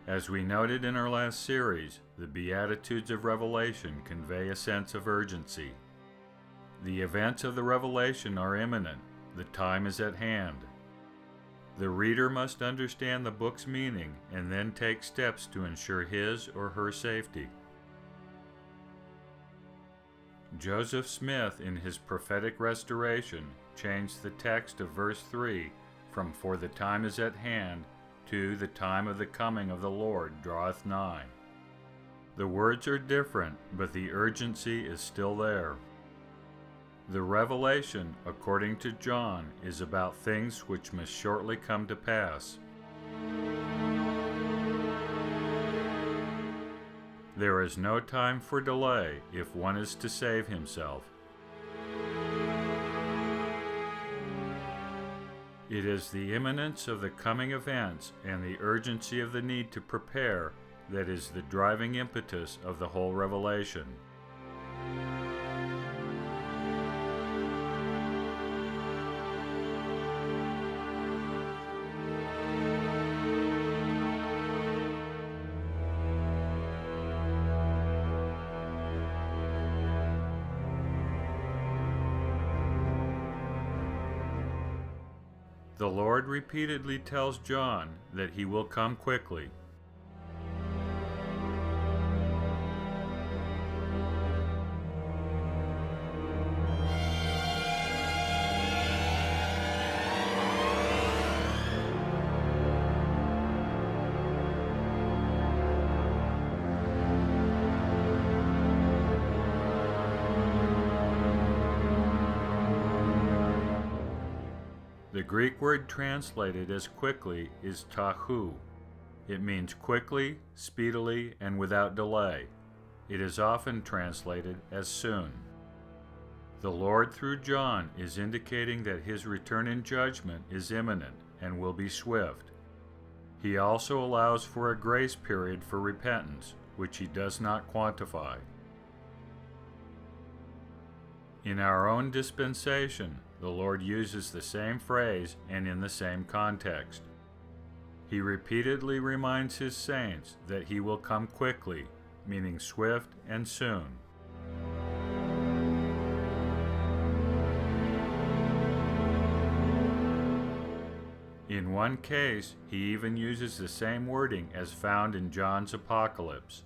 As we noted in our last series, the Beatitudes of Revelation convey a sense of urgency. The events of the revelation are imminent. The time is at hand. The reader must understand the book's meaning and then take steps to ensure his or her safety. Joseph Smith, in his prophetic restoration, changed the text of verse 3 from "For the time is at hand" to "The time of the coming of the Lord draweth nigh." The words are different, but the urgency is still there. The revelation, according to John, is about things which must shortly come to pass. There is no time for delay if one is to save himself. It is the imminence of the coming events and the urgency of the need to prepare that is the driving impetus of the whole revelation. The Lord repeatedly tells John that he will come quickly. The Greek word translated as quickly is tahu. It means quickly, speedily, and without delay. It is often translated as soon. The Lord through John is indicating that his return in judgment is imminent and will be swift. He also allows for a grace period for repentance, which he does not quantify. In our own dispensation, the Lord uses the same phrase and in the same context. He repeatedly reminds his saints that he will come quickly, meaning swift and soon. In one case, he even uses the same wording as found in John's Apocalypse.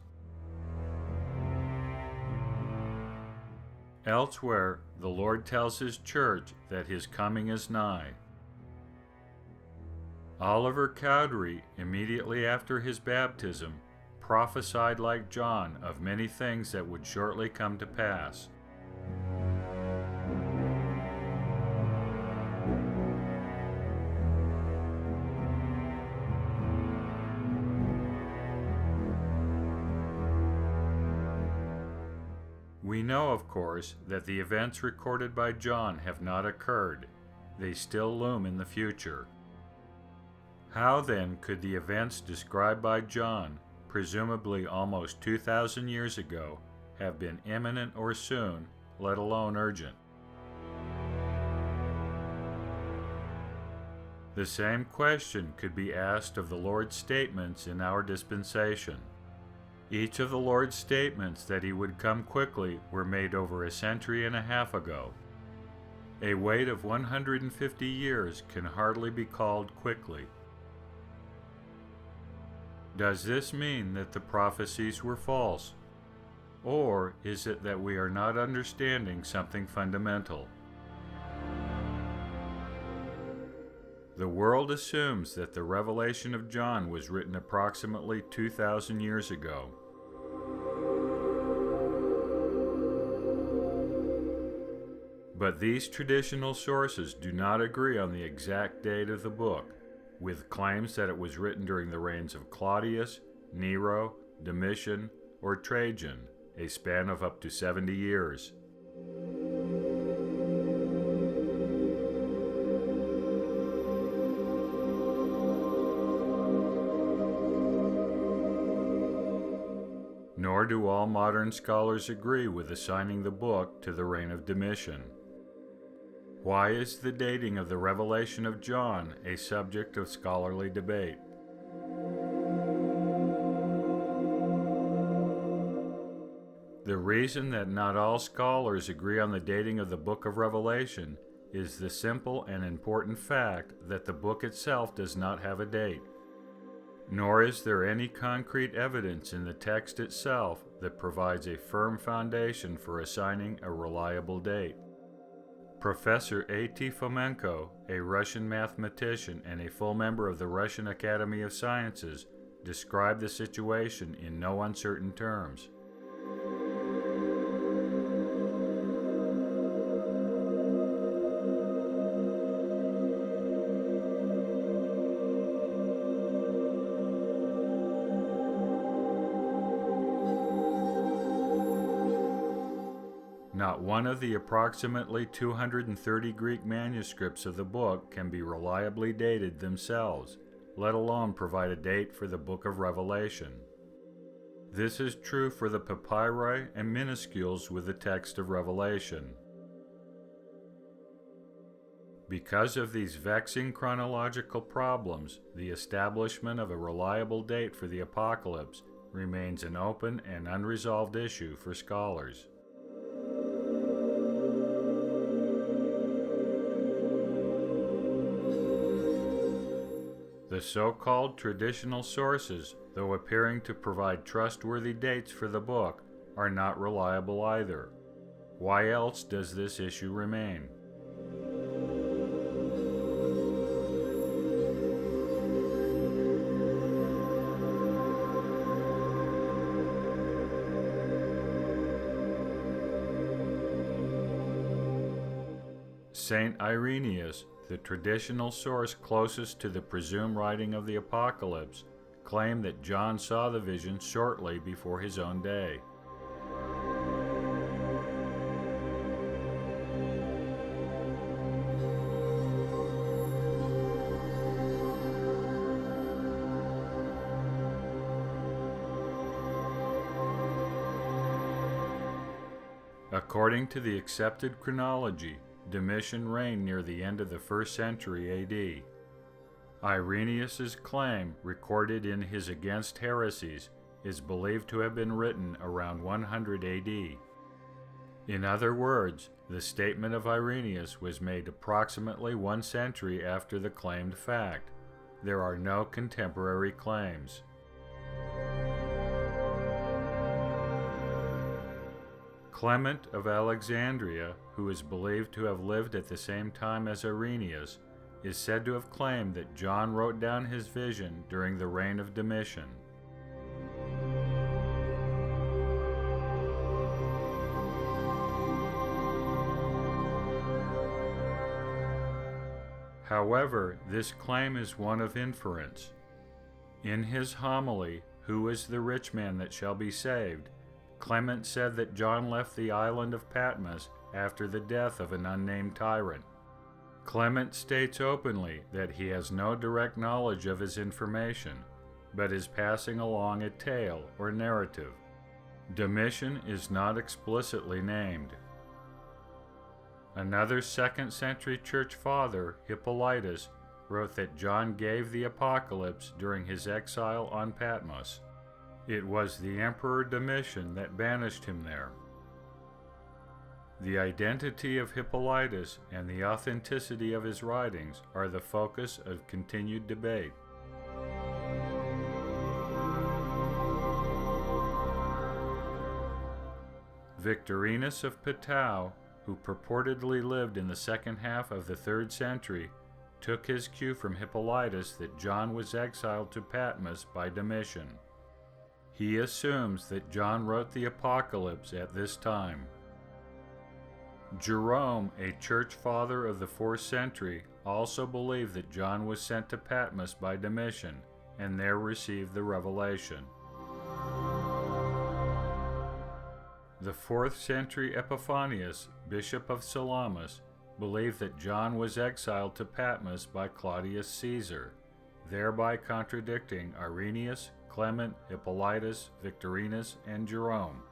Elsewhere, the Lord tells his church that his coming is nigh. Oliver Cowdery, immediately after his baptism, prophesied like John of many things that would shortly come to pass. We know, of course, that the events recorded by John have not occurred. They still loom in the future. How then could the events described by John, presumably almost 2,000 years ago, have been imminent or soon, let alone urgent? The same question could be asked of the Lord's statements in our dispensation. Each of the Lord's statements that he would come quickly were made over a century and a half ago. A wait of 150 years can hardly be called quickly. Does this mean that the prophecies were false? Or is it that we are not understanding something fundamental? The world assumes that the revelation of John was written approximately 2,000 years ago. But these traditional sources do not agree on the exact date of the book, with claims that it was written during the reigns of Claudius, Nero, Domitian, or Trajan, a span of up to 70 years. Nor do all modern scholars agree with assigning the book to the reign of Domitian. Why is the dating of the revelation of John a subject of scholarly debate? The reason that not all scholars agree on the dating of the Book of Revelation is the simple and important fact that the book itself does not have a date. Nor is there any concrete evidence in the text itself that provides a firm foundation for assigning a reliable date. Professor A.T. Fomenko, a Russian mathematician and a full member of the Russian Academy of Sciences, described the situation in no uncertain terms. Not one of the approximately 230 Greek manuscripts of the book can be reliably dated themselves, let alone provide a date for the Book of Revelation. This is true for the papyri and minuscules with the text of Revelation. Because of these vexing chronological problems, the establishment of a reliable date for the apocalypse remains an open and unresolved issue for scholars. The so-called traditional sources, though appearing to provide trustworthy dates for the book, are not reliable either. Why else does this issue remain? Saint Irenaeus, the traditional source closest to the presumed writing of the Apocalypse, claimed that John saw the vision shortly before his own day. According to the accepted chronology, Domitian reigned near the end of the 1st century AD. Irenaeus's claim, recorded in his Against Heresies, is believed to have been written around 100 AD. In other words, the statement of Irenaeus was made approximately 1 century after the claimed fact. There are no contemporary claims. Clement of Alexandria, who is believed to have lived at the same time as Irenaeus, is said to have claimed that John wrote down his vision during the reign of Domitian. However, this claim is one of inference. In his homily, "Who is the rich man that shall be saved?" Clement said that John left the island of Patmos after the death of an unnamed tyrant. Clement states openly that he has no direct knowledge of his information, but is passing along a tale or narrative. Domitian is not explicitly named. Another 2nd century church father, Hippolytus, wrote that John gave the Apocalypse during his exile on Patmos. It was the Emperor Domitian that banished him there. The identity of Hippolytus and the authenticity of his writings are the focus of continued debate. Victorinus of Patau, who purportedly lived in the second half of the 3rd century, took his cue from Hippolytus that John was exiled to Patmos by Domitian. He assumes that John wrote the Apocalypse at this time. Jerome, a church father of the 4th century, also believed that John was sent to Patmos by Domitian and there received the revelation. The 4th century Epiphanius, bishop of Salamis, believed that John was exiled to Patmos by Claudius Caesar, thereby contradicting Irenaeus, Clement, Hippolytus, Victorinus, and Jerome.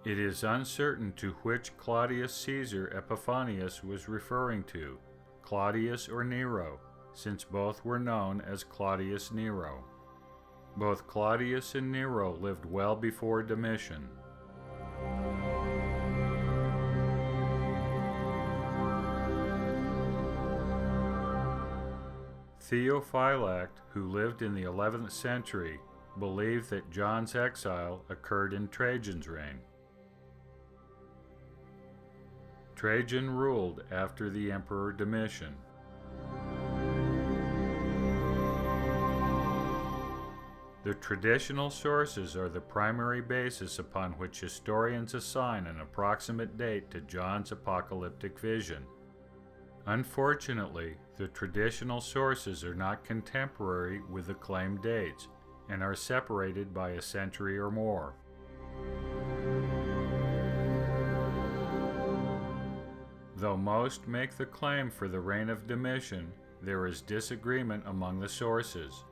It is uncertain to which Claudius Caesar Epiphanius was referring to, Claudius or Nero, since both were known as Claudius Nero. Both Claudius and Nero lived well before Domitian. Theophylact, who lived in the 11th century, believed that John's exile occurred in Trajan's reign. Trajan ruled after the Emperor Domitian. The traditional sources are the primary basis upon which historians assign an approximate date to John's apocalyptic vision. Unfortunately, the traditional sources are not contemporary with the claimed dates and are separated by a century or more. Though most make the claim for the reign of Domitian, there is disagreement among the sources.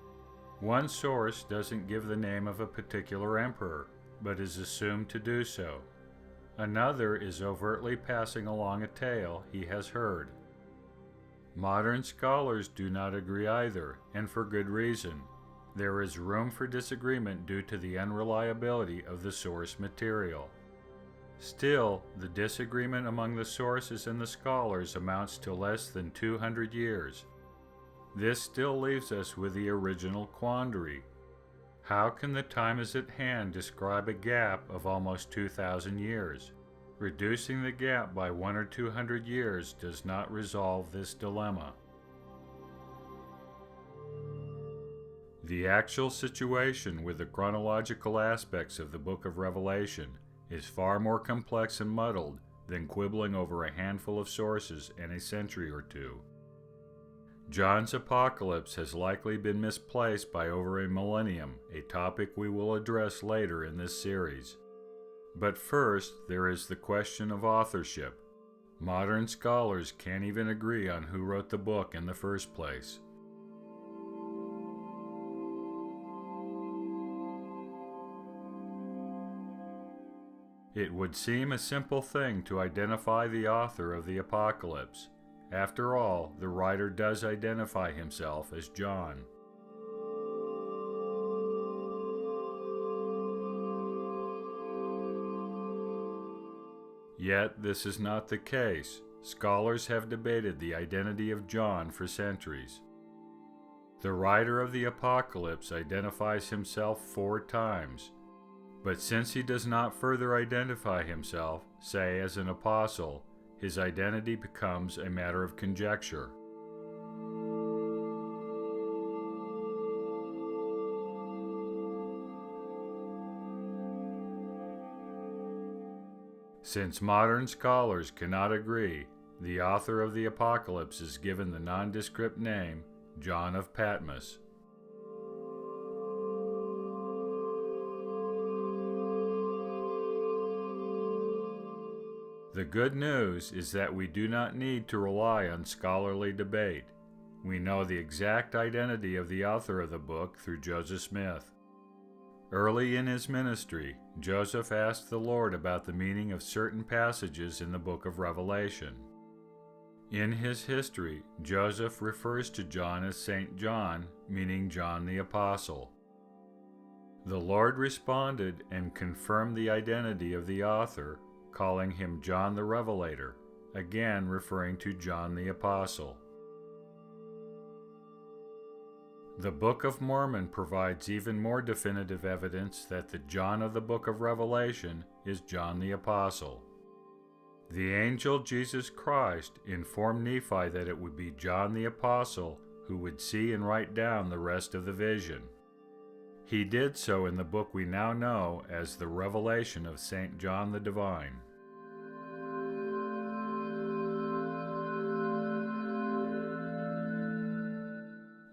One source doesn't give the name of a particular emperor, but is assumed to do so. Another is overtly passing along a tale he has heard. Modern scholars do not agree either, and for good reason. There is room for disagreement due to the unreliability of the source material. Still, the disagreement among the sources and the scholars amounts to less than 200 years. This still leaves us with the original quandary. How can the time is at hand describe a gap of almost 2,000 years? Reducing the gap by 100 or 200 years does not resolve this dilemma. The actual situation with the chronological aspects of the Book of Revelation is far more complex and muddled than quibbling over a handful of sources and a century or two. John's apocalypse has likely been misplaced by over a millennium, a topic we will address later in this series. But first, there is the question of authorship. Modern scholars can't even agree on who wrote the book in the first place. It would seem a simple thing to identify the author of the Apocalypse. After all, the writer does identify himself as John. Yet this is not the case. Scholars have debated the identity of John for centuries. The writer of the Apocalypse identifies himself 4 times. But since he does not further identify himself, say as an apostle, his identity becomes a matter of conjecture. Since modern scholars cannot agree, the author of the Apocalypse is given the nondescript name John of Patmos. The good news is that we do not need to rely on scholarly debate. We know the exact identity of the author of the book through Joseph Smith. Early in his ministry, Joseph asked the Lord about the meaning of certain passages in the book of Revelation. In his history, Joseph refers to John as Saint John, meaning John the Apostle. The Lord responded and confirmed the identity of the author, calling him John the Revelator, again referring to John the Apostle. The Book of Mormon provides even more definitive evidence that the John of the Book of Revelation is John the Apostle. The angel Jesus Christ informed Nephi that it would be John the Apostle who would see and write down the rest of the vision. He did so in the book we now know as the Revelation of St. John the Divine.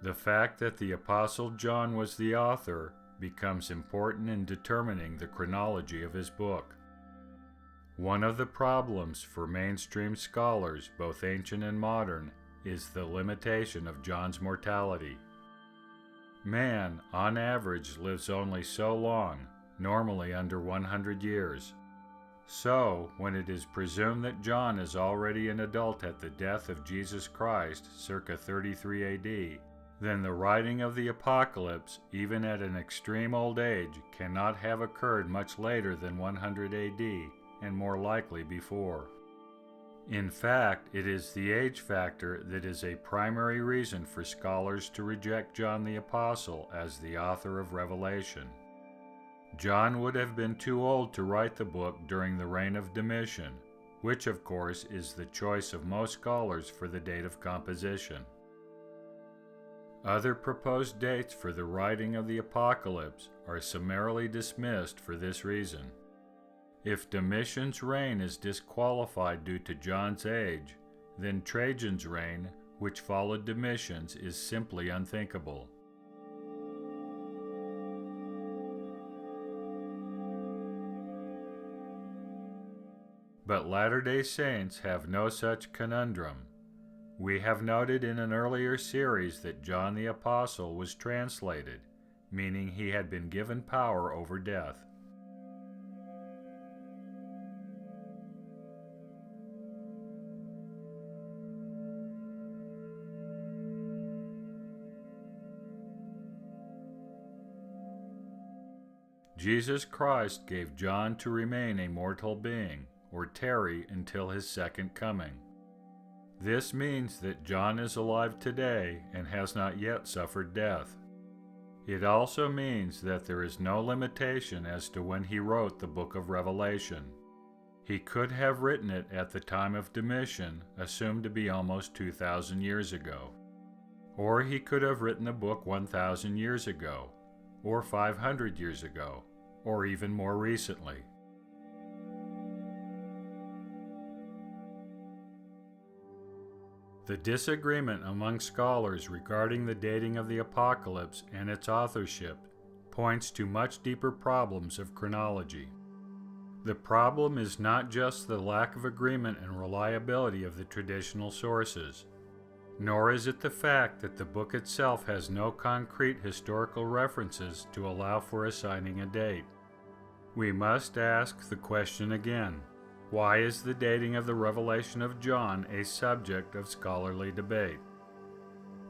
The fact that the Apostle John was the author becomes important in determining the chronology of his book. One of the problems for mainstream scholars, both ancient and modern, is the limitation of John's mortality. Man, on average, lives only so long, normally under 100 years. So, when it is presumed that John is already an adult at the death of Jesus Christ, circa 33 AD, then the writing of the Apocalypse, even at an extreme old age, cannot have occurred much later than 100 AD, and more likely before. In fact, it is the age factor that is a primary reason for scholars to reject John the Apostle as the author of Revelation. John would have been too old to write the book during the reign of Domitian, which of course is the choice of most scholars for the date of composition. Other proposed dates for the writing of the Apocalypse are summarily dismissed for this reason. If Domitian's reign is disqualified due to John's age, then Trajan's reign, which followed Domitian's, is simply unthinkable. But Latter-day Saints have no such conundrum. We have noted in an earlier series that John the Apostle was translated, meaning he had been given power over death. Jesus Christ gave John to remain a mortal being, or tarry until his second coming. This means that John is alive today and has not yet suffered death. It also means that there is no limitation as to when he wrote the book of Revelation. He could have written it at the time of Domitian, assumed to be almost 2,000 years ago. Or he could have written the book 1,000 years ago, or 500 years ago, or even more recently. The disagreement among scholars regarding the dating of the Apocalypse and its authorship points to much deeper problems of chronology. The problem is not just the lack of agreement and reliability of the traditional sources, nor is it the fact that the book itself has no concrete historical references to allow for assigning a date. We must ask the question again: why is the dating of the Revelation of John a subject of scholarly debate?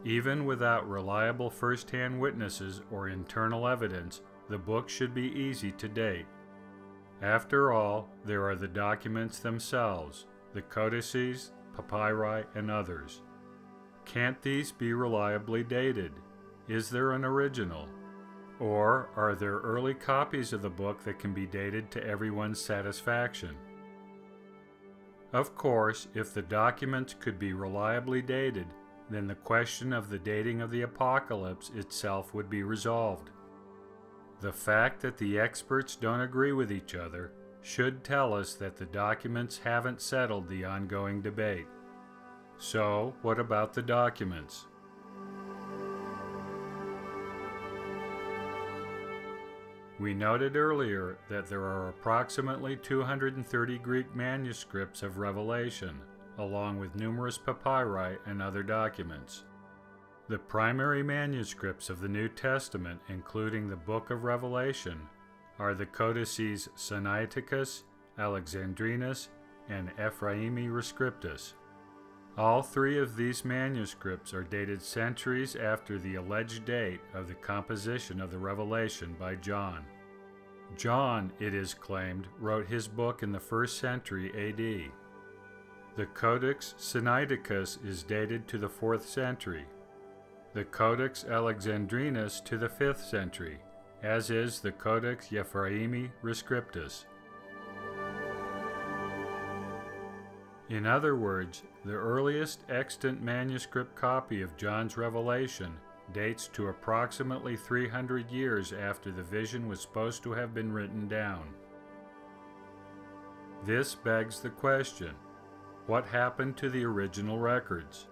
Even without reliable first-hand witnesses or internal evidence, the book should be easy to date. After all, there are the documents themselves, the codices, papyri, and others. Can't these be reliably dated? Is there an original? Or are there early copies of the book that can be dated to everyone's satisfaction? Of course, if the documents could be reliably dated, then the question of the dating of the Apocalypse itself would be resolved. The fact that the experts don't agree with each other should tell us that the documents haven't settled the ongoing debate. So, what about the documents? We noted earlier that there are approximately 230 Greek manuscripts of Revelation, along with numerous papyri and other documents. The primary manuscripts of the New Testament, including the Book of Revelation, are the codices Sinaiticus, Alexandrinus, and Ephraemi Rescriptus. All three of these manuscripts are dated centuries after the alleged date of the composition of the Revelation by John. John, it is claimed, wrote his book in the 1st century AD. The Codex Sinaiticus is dated to the 4th century. The Codex Alexandrinus to the 5th century, as is the Codex Ephraemi Rescriptus. In other words, the earliest extant manuscript copy of John's Revelation dates to approximately 300 years after the vision was supposed to have been written down. This begs the question: what happened to the original records?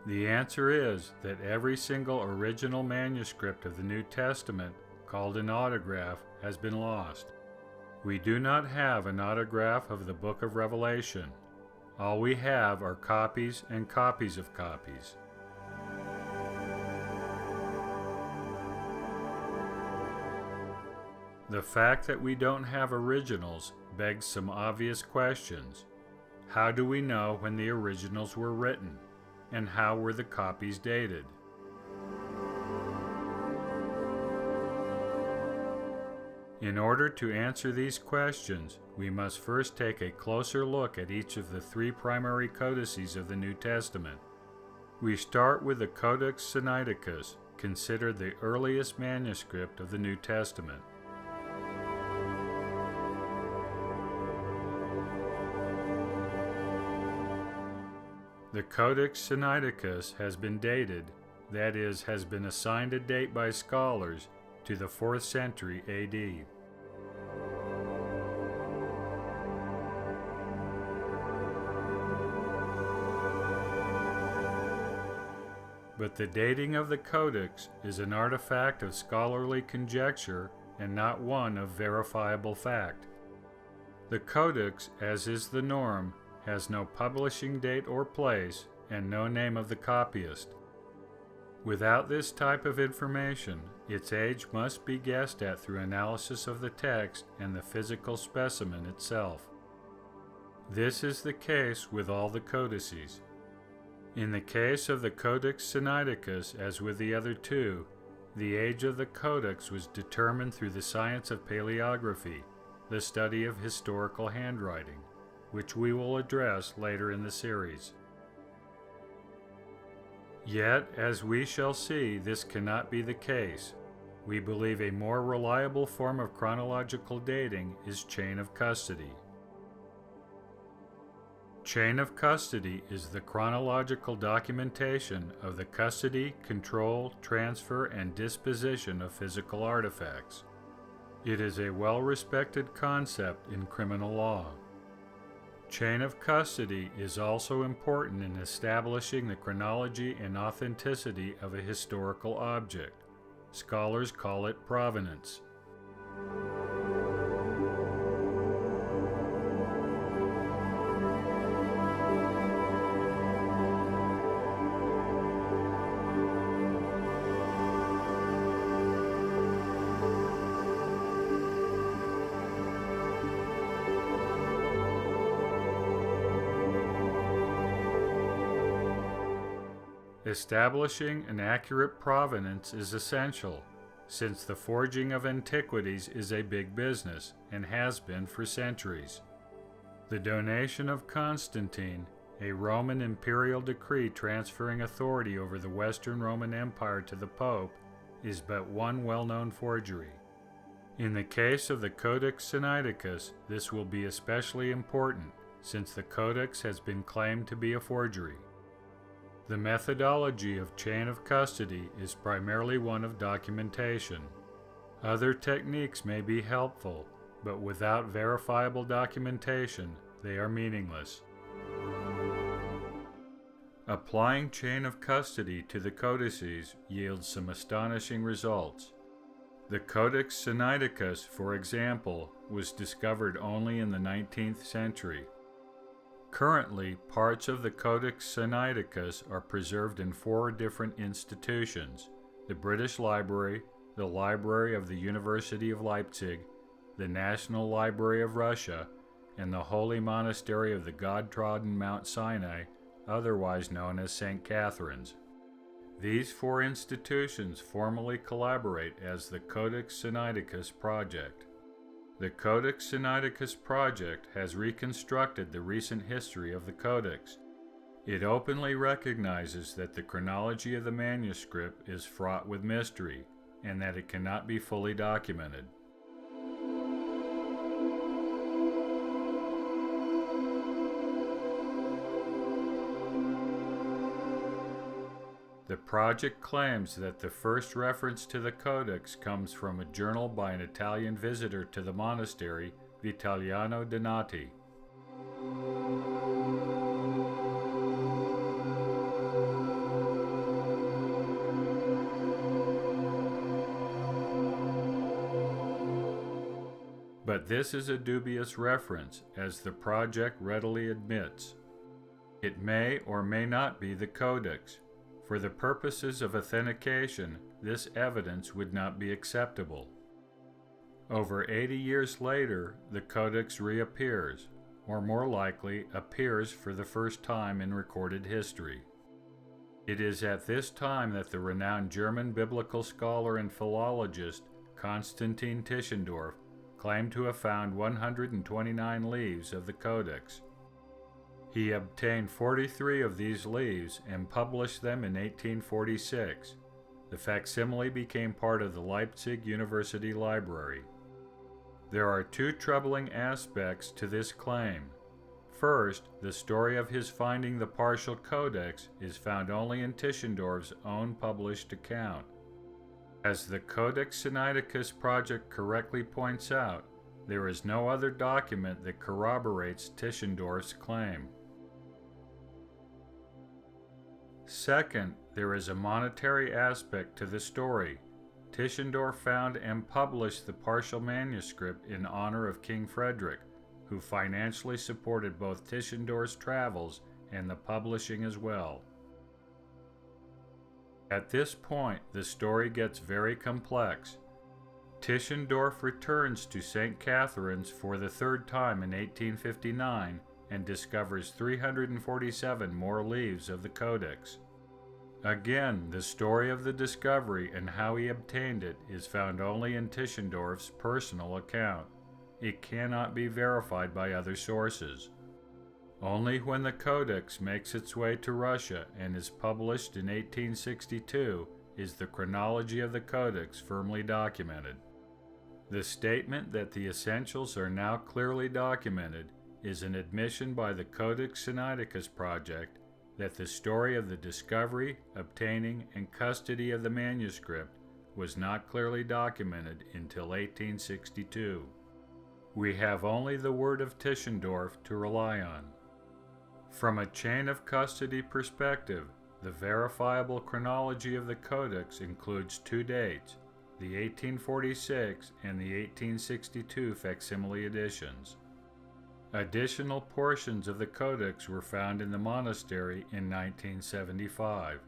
The answer is that every single original manuscript of the New Testament, called an autograph, has been lost. We do not have an autograph of the Book of Revelation. All we have are copies and copies of copies. The fact that we don't have originals begs some obvious questions. How do we know when the originals were written? and how were the copies dated? In order to answer these questions, we must first take a closer look at each of the three primary codices of the New Testament. We start with the Codex Sinaiticus, considered the earliest manuscript of the New Testament. The Codex Sinaiticus has been dated, that is, has been assigned a date by scholars, to the 4th century AD. But the dating of the Codex is an artifact of scholarly conjecture and not one of verifiable fact. The Codex, as is the norm, has no publishing date or place and no name of the copyist. Without this type of information, its age must be guessed at through analysis of the text and the physical specimen itself. This is the case with all the codices. In the case of the Codex Sinaiticus, as with the other two, the age of the codex was determined through the science of paleography, the study of historical handwriting, which we will address later in the series. Yet, as we shall see, this cannot be the case. We believe a more reliable form of chronological dating is chain of custody. Chain of custody is the chronological documentation of the custody, control, transfer, and disposition of physical artifacts. It is a well-respected concept in criminal law. Chain of custody is also important in establishing the chronology and authenticity of a historical object. Scholars call it provenance. Establishing an accurate provenance is essential, since the forging of antiquities is a big business and has been for centuries. The donation of Constantine, a Roman imperial decree transferring authority over the Western Roman Empire to the Pope, is but one well-known forgery. In the case of the Codex Sinaiticus, this will be especially important, since the Codex has been claimed to be a forgery. The methodology of chain of custody is primarily one of documentation. Other techniques may be helpful, but without verifiable documentation, they are meaningless. Applying chain of custody to the codices yields some astonishing results. The Codex Sinaiticus, for example, was discovered only in the 19th century. Currently, parts of the Codex Sinaiticus are preserved in 4 different institutions: the British Library, the Library of the University of Leipzig, the National Library of Russia, and the Holy Monastery of the God-trodden Mount Sinai, otherwise known as St. Catherine's. These 4 institutions formally collaborate as the Codex Sinaiticus Project. The Codex Sinaiticus Project has reconstructed the recent history of the Codex. It openly recognizes that the chronology of the manuscript is fraught with mystery, and that it cannot be fully documented. The project claims that the first reference to the Codex comes from a journal by an Italian visitor to the monastery, Vitaliano Donati. But this is a dubious reference, as the project readily admits. It may or may not be the Codex. For the purposes of authentication, this evidence would not be acceptable. Over 80 years later, the Codex reappears, or more likely, appears for the first time in recorded history. It is at this time that the renowned German biblical scholar and philologist Konstantin Tischendorf claimed to have found 129 leaves of the Codex. He obtained 43 of these leaves and published them in 1846. The facsimile became part of the Leipzig University Library. There are two troubling aspects to this claim. First, the story of his finding the partial codex is found only in Tischendorf's own published account. As the Codex Sinaiticus project correctly points out, there is no other document that corroborates Tischendorf's claim. Second, there is a monetary aspect to the story. Tischendorf found and published the partial manuscript in honor of King Frederick, who financially supported both Tischendorf's travels and the publishing as well. At this point, the story gets very complex. Tischendorf returns to St. Catherine's for the third time in 1859 and discovers 347 more leaves of the Codex. Again, the story of the discovery and how he obtained it is found only in Tischendorf's personal account. It cannot be verified by other sources. Only when the Codex makes its way to Russia and is published in 1862 is the chronology of the Codex firmly documented. The statement that the essentials are now clearly documented is an admission by the Codex Sinaiticus project that the story of the discovery, obtaining, and custody of the manuscript was not clearly documented until 1862. We have only the word of Tischendorf to rely on. From a chain of custody perspective, the verifiable chronology of the Codex includes two dates, the 1846 and the 1862 facsimile editions. Additional portions of the Codex were found in the monastery in 1975.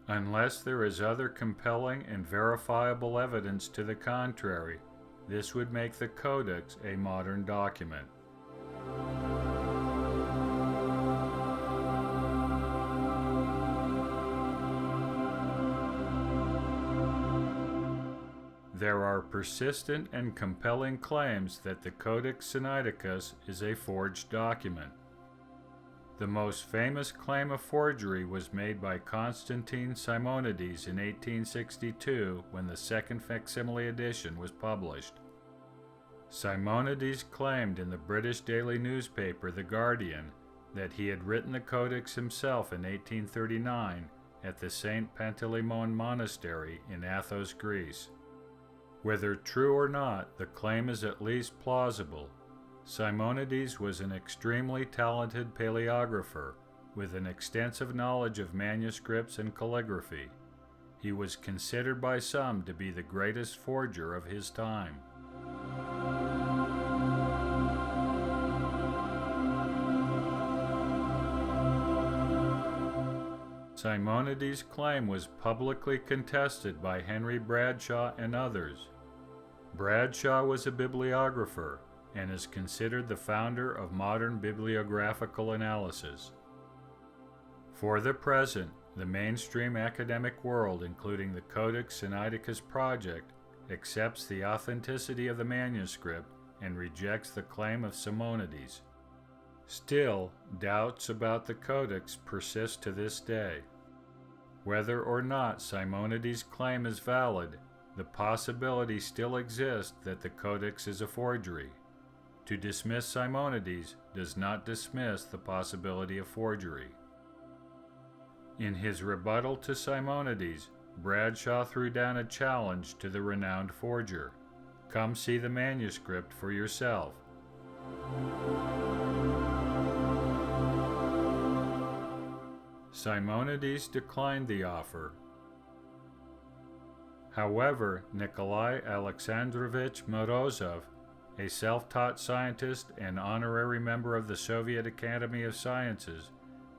Unless there is other compelling and verifiable evidence to the contrary, this would make the Codex a modern document. There are persistent and compelling claims that the Codex Sinaiticus is a forged document. The most famous claim of forgery was made by Constantine Simonides in 1862 when the second facsimile edition was published. Simonides claimed in the British daily newspaper The Guardian that he had written the Codex himself in 1839 at the St. Panteleimon Monastery in Athos, Greece. Whether true or not, the claim is at least plausible. Simonides was an extremely talented paleographer with an extensive knowledge of manuscripts and calligraphy. He was considered by some to be the greatest forger of his time. Simonides' claim was publicly contested by Henry Bradshaw and others. Bradshaw was a bibliographer and is considered the founder of modern bibliographical analysis. For the present, the mainstream academic world, including the Codex Sinaiticus project, accepts the authenticity of the manuscript and rejects the claim of Simonides. Still, doubts about the Codex persist to this day. Whether or not Simonides' claim is valid, the possibility still exists that the Codex is a forgery. To dismiss Simonides does not dismiss the possibility of forgery. In his rebuttal to Simonides, Bradshaw threw down a challenge to the renowned forger. Come see the manuscript for yourself. Simonides declined the offer. However, Nikolai Alexandrovich Morozov, a self-taught scientist and honorary member of the Soviet Academy of Sciences,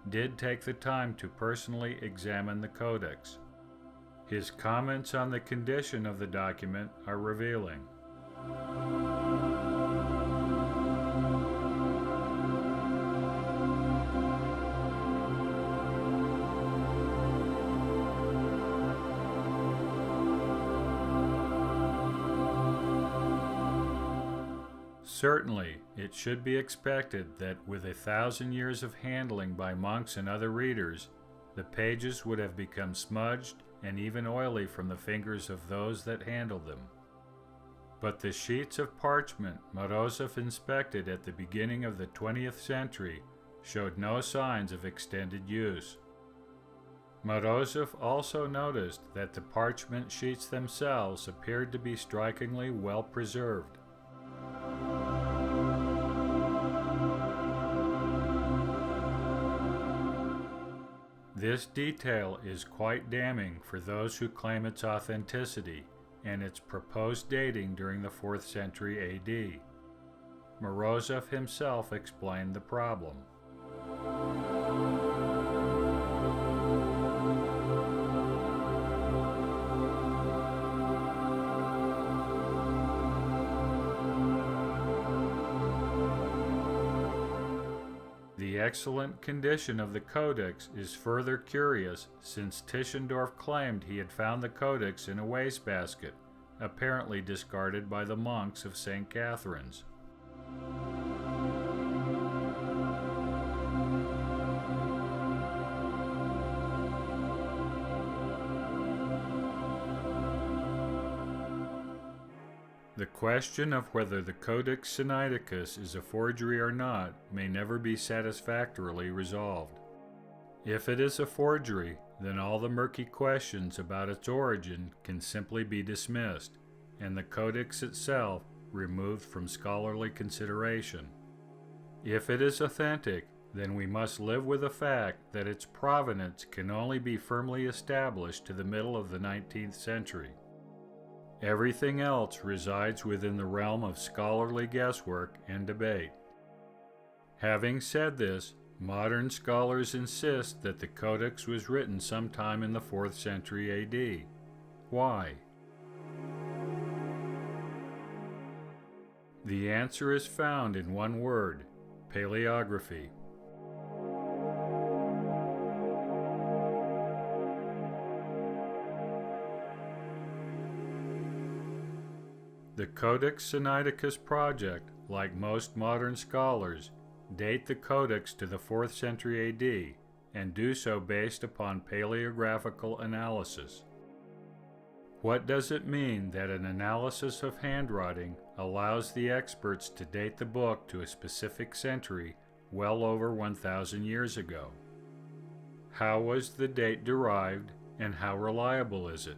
did take the time to personally examine the Codex. His comments on the condition of the document are revealing. Certainly, it should be expected that with 1,000 years of handling by monks and other readers, the pages would have become smudged and even oily from the fingers of those that handled them. But the sheets of parchment Morozov inspected at the beginning of the 20th century showed no signs of extended use. Morozov also noticed that the parchment sheets themselves appeared to be strikingly well preserved. This detail is quite damning for those who claim its authenticity and its proposed dating during the 4th century AD. Morozov himself explained the problem. The excellent condition of the codex is further curious since Tischendorf claimed he had found the codex in a wastebasket, apparently discarded by the monks of St. Catherine's. The question of whether the Codex Sinaiticus is a forgery or not may never be satisfactorily resolved. If it is a forgery, then all the murky questions about its origin can simply be dismissed, and the codex itself removed from scholarly consideration. If it is authentic, then we must live with the fact that its provenance can only be firmly established to the middle of the 19th century. Everything else resides within the realm of scholarly guesswork and debate. Having said this, modern scholars insist that the codex was written sometime in the 4th century AD. Why? The answer is found in one word: paleography. The Codex Sinaiticus project, like most modern scholars, date the codex to the 4th century AD and do so based upon paleographical analysis. What does it mean that an analysis of handwriting allows the experts to date the book to a specific century well over 1,000 years ago? How was the date derived, and how reliable is it?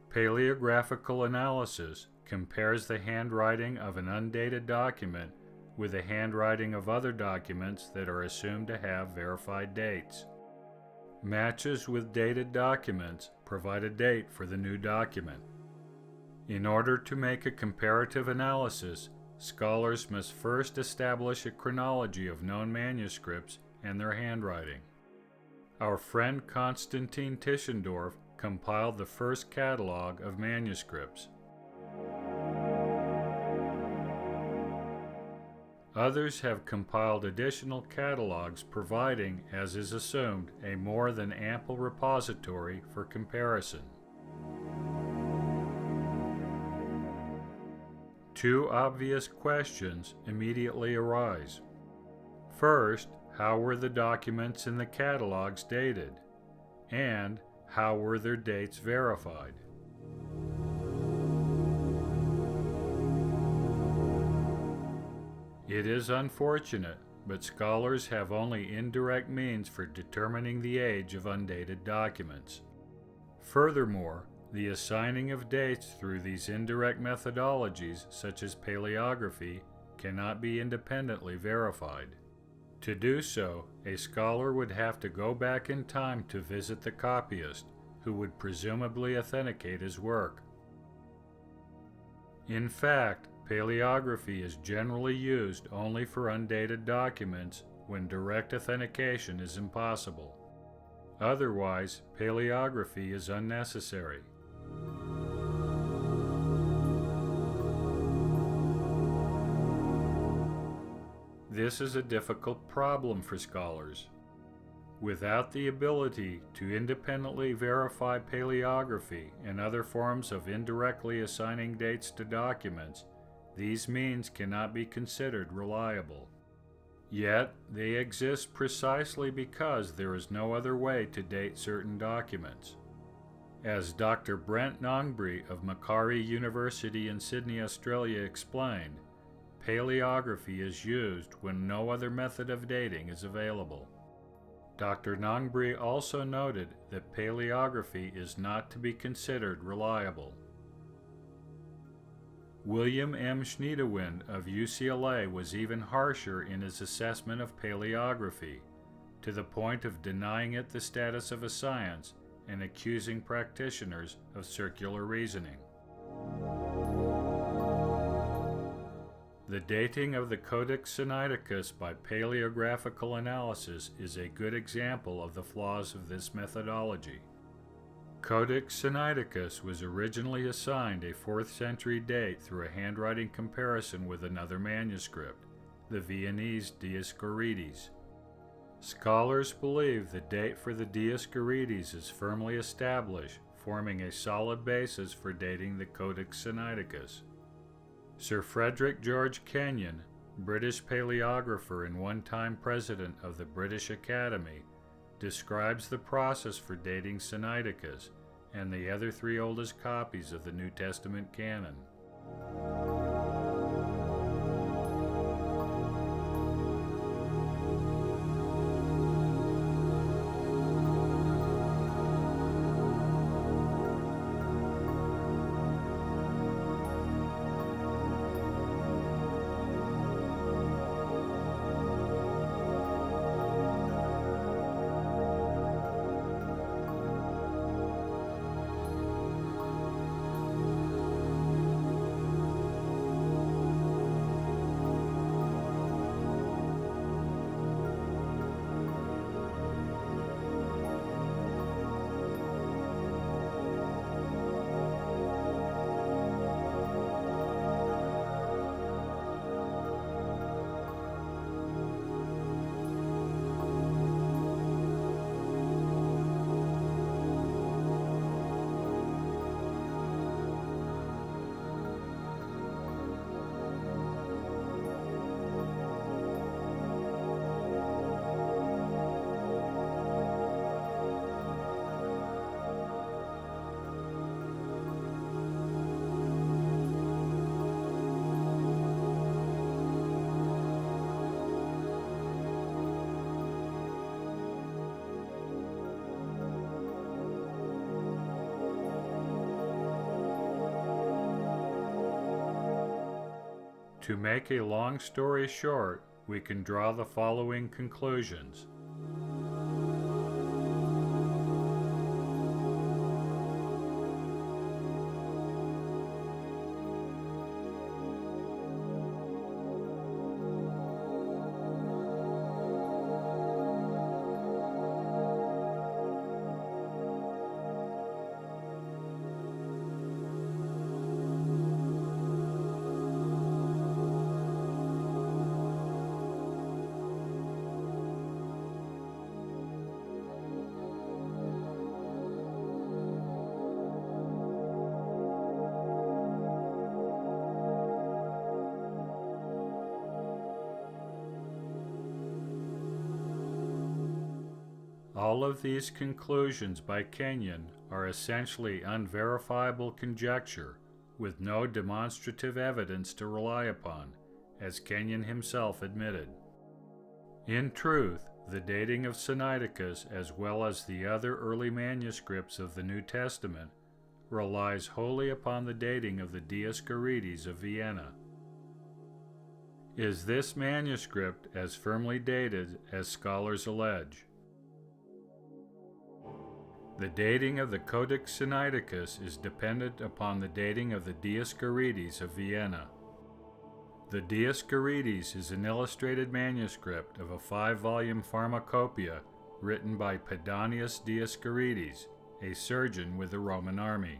Paleographical analysis compares the handwriting of an undated document with the handwriting of other documents that are assumed to have verified dates. Matches with dated documents provide a date for the new document. In order to make a comparative analysis, scholars must first establish a chronology of known manuscripts and their handwriting. Our friend Konstantin Tischendorf compiled the first catalog of manuscripts. Others have compiled additional catalogs providing, as is assumed, a more than ample repository for comparison. Two obvious questions immediately arise. First, how were the documents in the catalogs dated? And how were their dates verified? It is unfortunate, but scholars have only indirect means for determining the age of undated documents. Furthermore, the assigning of dates through these indirect methodologies, such as paleography, cannot be independently verified. To do so, a scholar would have to go back in time to visit the copyist, who would presumably authenticate his work. In fact, paleography is generally used only for undated documents when direct authentication is impossible. Otherwise, paleography is unnecessary. This is a difficult problem for scholars. Without the ability to independently verify paleography and other forms of indirectly assigning dates to documents, these means cannot be considered reliable. Yet, they exist precisely because there is no other way to date certain documents. As Dr. Brent Nongbre of Macquarie University in Sydney, Australia explained, paleography is used when no other method of dating is available. Dr. Nongbre also noted that paleography is not to be considered reliable. William M. Schniedewind of UCLA was even harsher in his assessment of paleography, to the point of denying it the status of a science and accusing practitioners of circular reasoning. The dating of the Codex Sinaiticus by paleographical analysis is a good example of the flaws of this methodology. Codex Sinaiticus was originally assigned a 4th century date through a handwriting comparison with another manuscript, the Viennese Dioscorides. Scholars believe the date for the Dioscorides is firmly established, forming a solid basis for dating the Codex Sinaiticus. Sir Frederick George Kenyon, British paleographer and one-time president of the British Academy, describes the process for dating Sinaiticus and the other 3 oldest copies of the New Testament canon. To make a long story short, we can draw the following conclusions. All of these conclusions by Kenyon are essentially unverifiable conjecture with no demonstrative evidence to rely upon, as Kenyon himself admitted. In truth, the dating of Sinaiticus, as well as the other early manuscripts of the New Testament, relies wholly upon the dating of the Dioscorides of Vienna. Is this manuscript as firmly dated as scholars allege? The dating of the Codex Sinaiticus is dependent upon the dating of the Dioscorides of Vienna. The Dioscorides is an illustrated manuscript of a 5-volume pharmacopoeia written by Pedanius Dioscorides, a surgeon with the Roman army.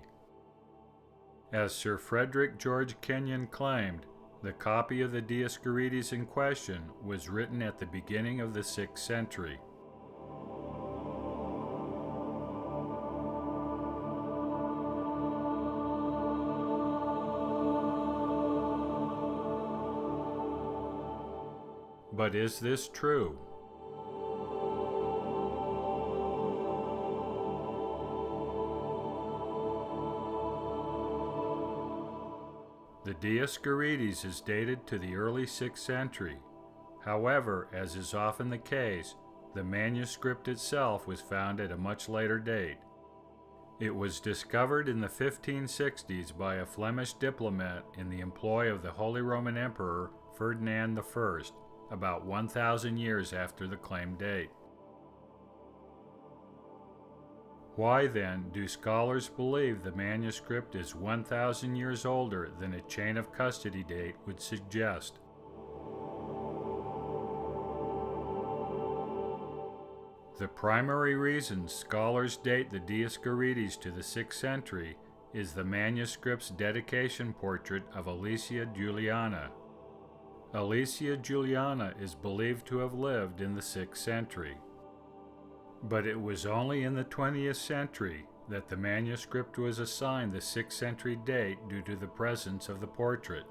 As Sir Frederick George Kenyon claimed, the copy of the Dioscorides in question was written at the beginning of the 6th century. But is this true? The Dioscorides is dated to the early 6th century. However, as is often the case, the manuscript itself was found at a much later date. It was discovered in the 1560s by a Flemish diplomat in the employ of the Holy Roman Emperor Ferdinand I, about 1,000 years after the claimed date. Why then do scholars believe the manuscript is 1,000 years older than a chain of custody date would suggest? The primary reason scholars date the Dioscorides to the 6th century is the manuscript's dedication portrait of Alicia Juliana. Alicia Juliana is believed to have lived in the 6th century. But it was only in the 20th century that the manuscript was assigned the 6th century date due to the presence of the portrait.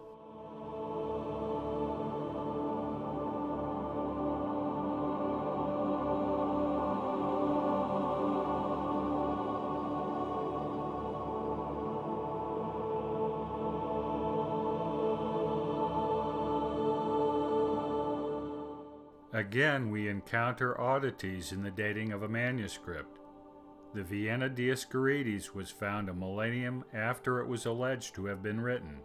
Again, we encounter oddities in the dating of a manuscript. The Vienna Dioscorides was found a millennium after it was alleged to have been written,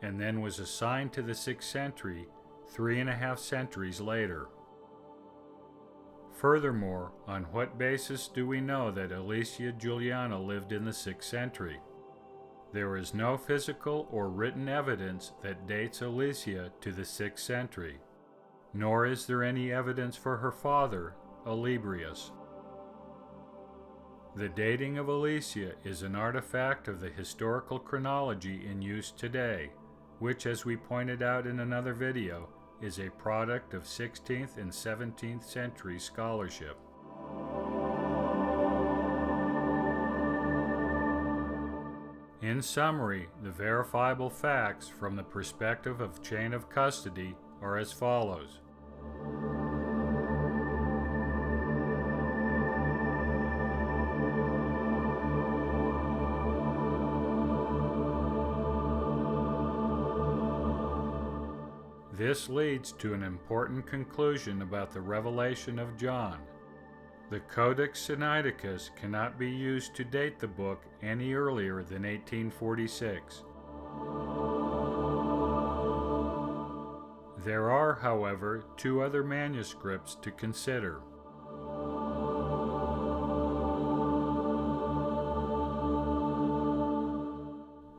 and then was assigned to the 6th century 3.5 centuries later. Furthermore, on what basis do we know that Alicia Juliana lived in the 6th century? There is no physical or written evidence that dates Alicia to the 6th century. Nor is there any evidence for her father, Olybrius. The dating of Alicia is an artifact of the historical chronology in use today, which, as we pointed out in another video, is a product of 16th and 17th century scholarship. In summary, the verifiable facts from the perspective of chain of custody are as follows. This leads to an important conclusion about the revelation of John. The Codex Sinaiticus cannot be used to date the book any earlier than 1846. There are, however, two other manuscripts to consider.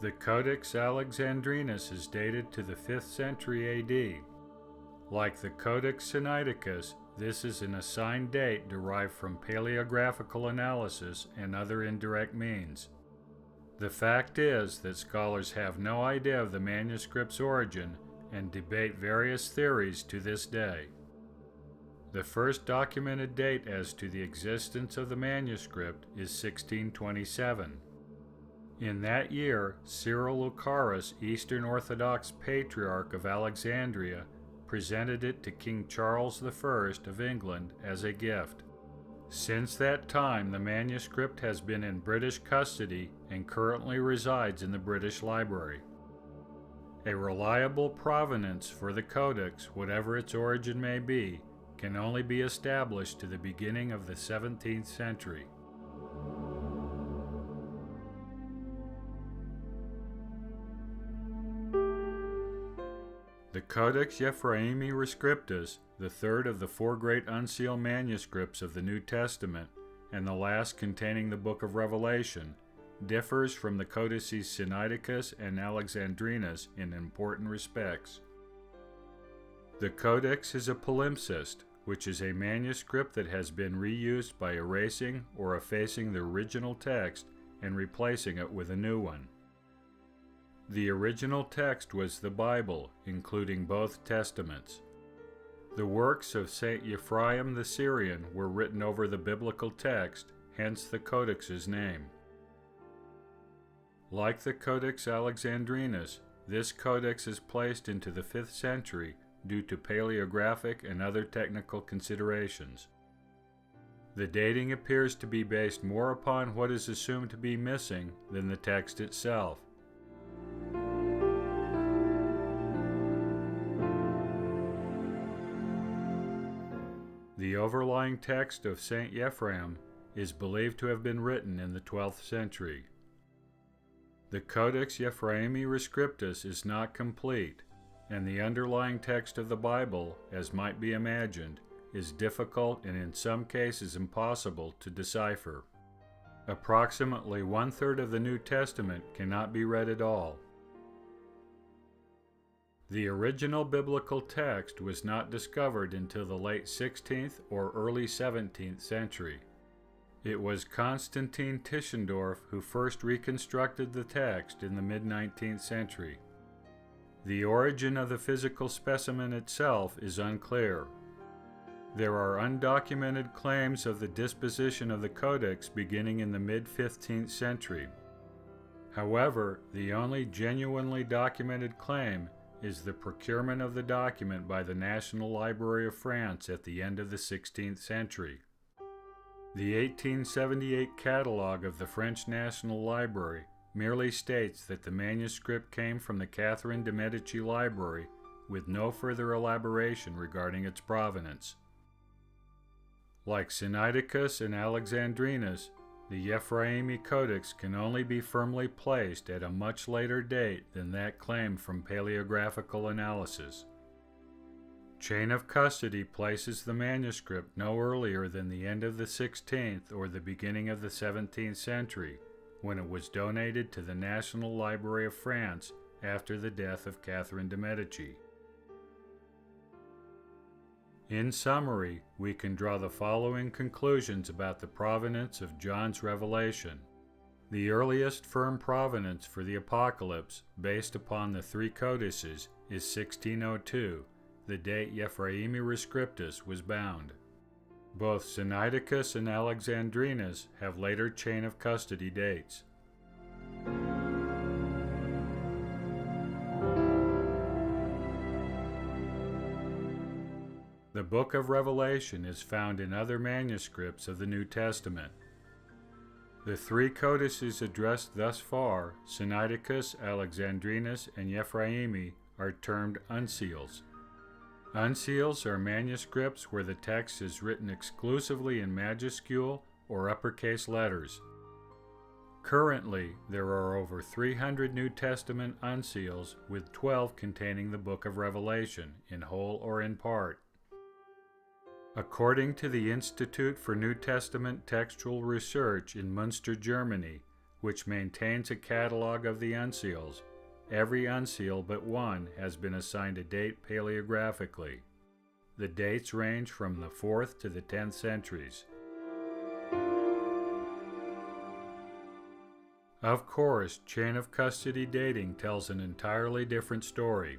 The Codex Alexandrinus is dated to the 5th century AD. Like the Codex Sinaiticus, this is an assigned date derived from paleographical analysis and other indirect means. The fact is that scholars have no idea of the manuscript's origin and debate various theories to this day. The first documented date as to the existence of the manuscript is 1627. In that year, Cyril Lucaris, Eastern Orthodox Patriarch of Alexandria, presented it to King Charles I of England as a gift. Since that time, the manuscript has been in British custody and currently resides in the British Library. A reliable provenance for the codex, whatever its origin may be, can only be established to the beginning of the 17th century. The Codex Ephraemi Rescriptus, the third of the four great unsealed manuscripts of the New Testament, and the last containing the Book of Revelation, differs from the Codices Sinaiticus and Alexandrinus in important respects. The Codex is a palimpsest, which is a manuscript that has been reused by erasing or effacing the original text and replacing it with a new one. The original text was the Bible, including both Testaments. The works of St. Ephraim the Syrian were written over the biblical text, hence the codex's name. Like the Codex Alexandrinus, this codex is placed into the 5th century due to paleographic and other technical considerations. The dating appears to be based more upon what is assumed to be missing than the text itself. The overlying text of St. Ephraim is believed to have been written in the 12th century. The Codex Ephraemi Rescriptus is not complete, and the underlying text of the Bible, as might be imagined, is difficult and in some cases impossible to decipher. Approximately one-third of the New Testament cannot be read at all. The original biblical text was not discovered until the late 16th or early 17th century. It was Constantine Tischendorf who first reconstructed the text in the mid-19th century. The origin of the physical specimen itself is unclear. There are undocumented claims of the disposition of the codex beginning in the mid-15th century. However, the only genuinely documented claim is the procurement of the document by the National Library of France at the end of the 16th century. The 1878 catalogue of the French National Library merely states that the manuscript came from the Catherine de' Medici Library, with no further elaboration regarding its provenance. Like Sinaiticus and Alexandrinus, the Ephraemi Codex can only be firmly placed at a much later date than that claimed from paleographical analysis. Chain of custody places the manuscript no earlier than the end of the 16th or the beginning of the 17th century, when it was donated to the National Library of France after the death of Catherine de' Medici. In summary, we can draw the following conclusions about the provenance of John's revelation. The earliest firm provenance for the Apocalypse, based upon the three codices, is 1602, the date Ephraemi Rescriptus was bound. Both Sinaiticus and Alexandrinus have later chain of custody dates. The Book of Revelation is found in other manuscripts of the New Testament. The three codices addressed thus far, Sinaiticus, Alexandrinus, and Ephraemi, are termed uncials. Uncials are manuscripts where the text is written exclusively in majuscule or uppercase letters. Currently, there are over 300 New Testament uncials, with 12 containing the Book of Revelation, in whole or in part. According to the Institute for New Testament Textual Research in Münster, Germany, which maintains a catalog of the uncials, every uncial but one has been assigned a date paleographically. The dates range from the 4th to the 10th centuries. Of course, chain of custody dating tells an entirely different story.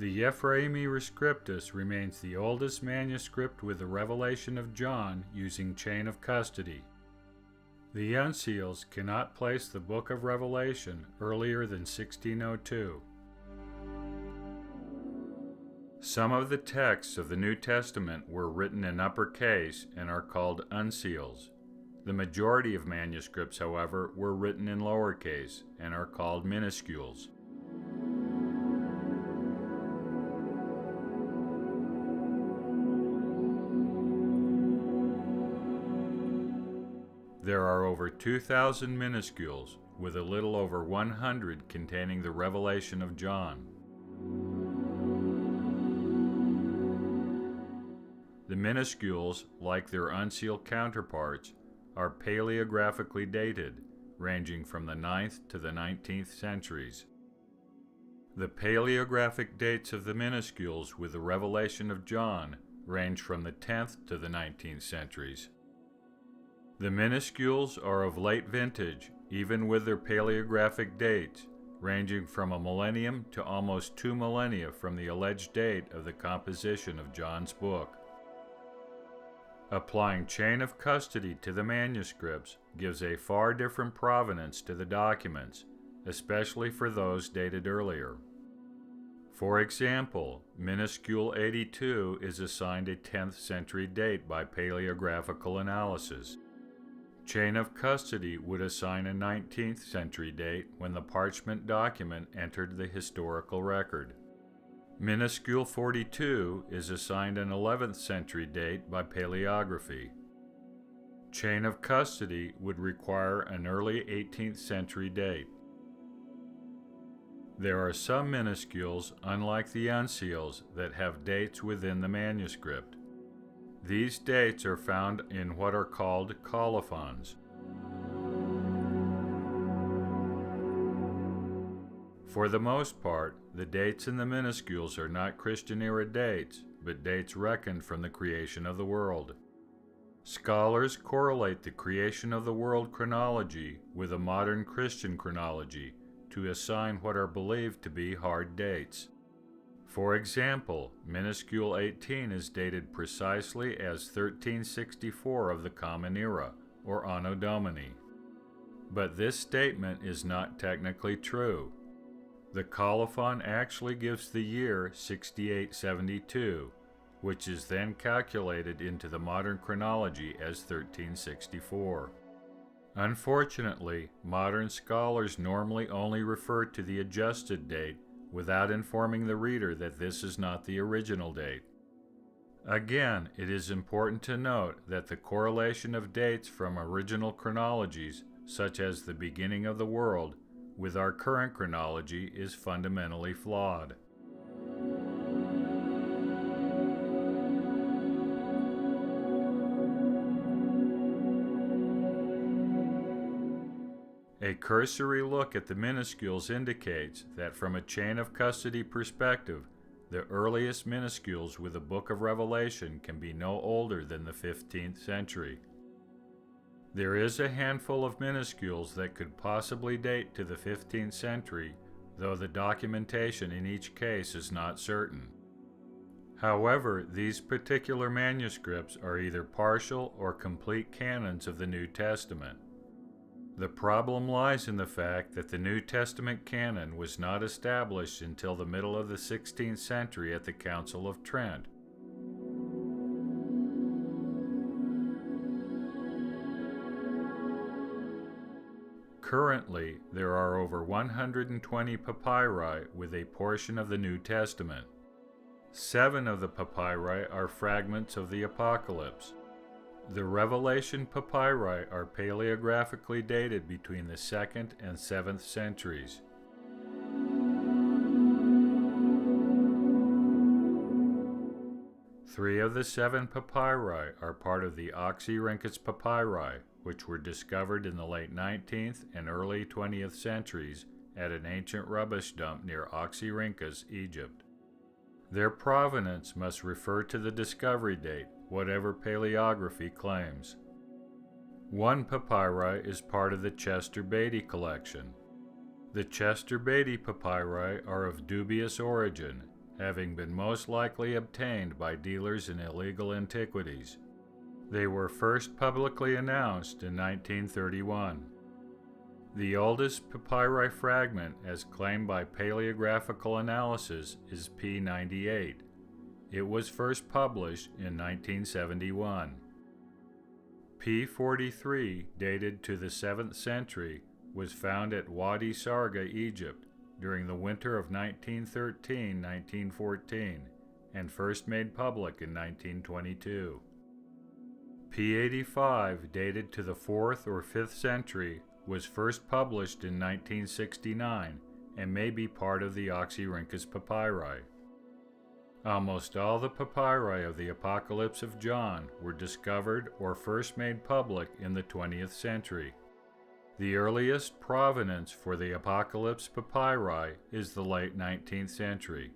The Ephraemi Rescriptus remains the oldest manuscript with the revelation of John using chain of custody. The uncials cannot place the Book of Revelation earlier than 1602. Some of the texts of the New Testament were written in uppercase and are called uncials. The majority of manuscripts, however, were written in lowercase and are called minuscules. There are over 2,000 minuscules, with a little over 100 containing the revelation of John. The minuscules, like their uncial counterparts, are paleographically dated, ranging from the 9th to the 19th centuries. The paleographic dates of the minuscules with the revelation of John range from the 10th to the 19th centuries. The minuscules are of late vintage, even with their paleographic dates, ranging from a millennium to almost 2 millennia from the alleged date of the composition of John's book. Applying chain of custody to the manuscripts gives a far different provenance to the documents, especially for those dated earlier. For example, minuscule 82 is assigned a 10th century date by paleographical analysis. Chain of custody would assign a 19th century date when the parchment document entered the historical record. Minuscule 42 is assigned an 11th century date by paleography. Chain of custody would require an early 18th century date. There are some minuscules, unlike the uncials, that have dates within the manuscript. These dates are found in what are called colophons. For the most part, the dates in the minuscules are not Christian era dates, but dates reckoned from the creation of the world. Scholars correlate the creation of the world chronology with a modern Christian chronology to assign what are believed to be hard dates. For example, minuscule 18 is dated precisely as 1364 of the Common Era, or Anno Domini. But this statement is not technically true. The colophon actually gives the year 6872, which is then calculated into the modern chronology as 1364. Unfortunately, modern scholars normally only refer to the adjusted date without informing the reader that this is not the original date. Again, it is important to note that the correlation of dates from original chronologies, such as the beginning of the world, with our current chronology is fundamentally flawed. A cursory look at the minuscules indicates that from a chain of custody perspective, the earliest minuscules with the Book of Revelation can be no older than the 15th century. There is a handful of minuscules that could possibly date to the 15th century, though the documentation in each case is not certain. However, these particular manuscripts are either partial or complete canons of the New Testament. The problem lies in the fact that the New Testament canon was not established until the middle of the 16th century at the Council of Trent. Currently, there are over 120 papyri with a portion of the New Testament. 7 of the papyri are fragments of the Apocalypse. The Revelation papyri are paleographically dated between the 2nd and 7th centuries. Three of the 7 papyri are part of the Oxyrhynchus papyri, which were discovered in the late 19th and early 20th centuries at an ancient rubbish dump near Oxyrhynchus, Egypt. Their provenance must refer to the discovery date, whatever paleography claims. 1 papyri is part of the Chester Beatty collection. The Chester Beatty papyri are of dubious origin, having been most likely obtained by dealers in illegal antiquities. They were first publicly announced in 1931. The oldest papyri fragment, as claimed by paleographical analysis, is P98. It was first published in 1971. P43, dated to the 7th century, was found at Wadi Sarga, Egypt, during the winter of 1913-1914, and first made public in 1922. P85, dated to the 4th or 5th century, was first published in 1969 and may be part of the Oxyrhynchus papyri. Almost all the papyri of the Apocalypse of John were discovered or first made public in the 20th century. The earliest provenance for the Apocalypse papyri is the late 19th century.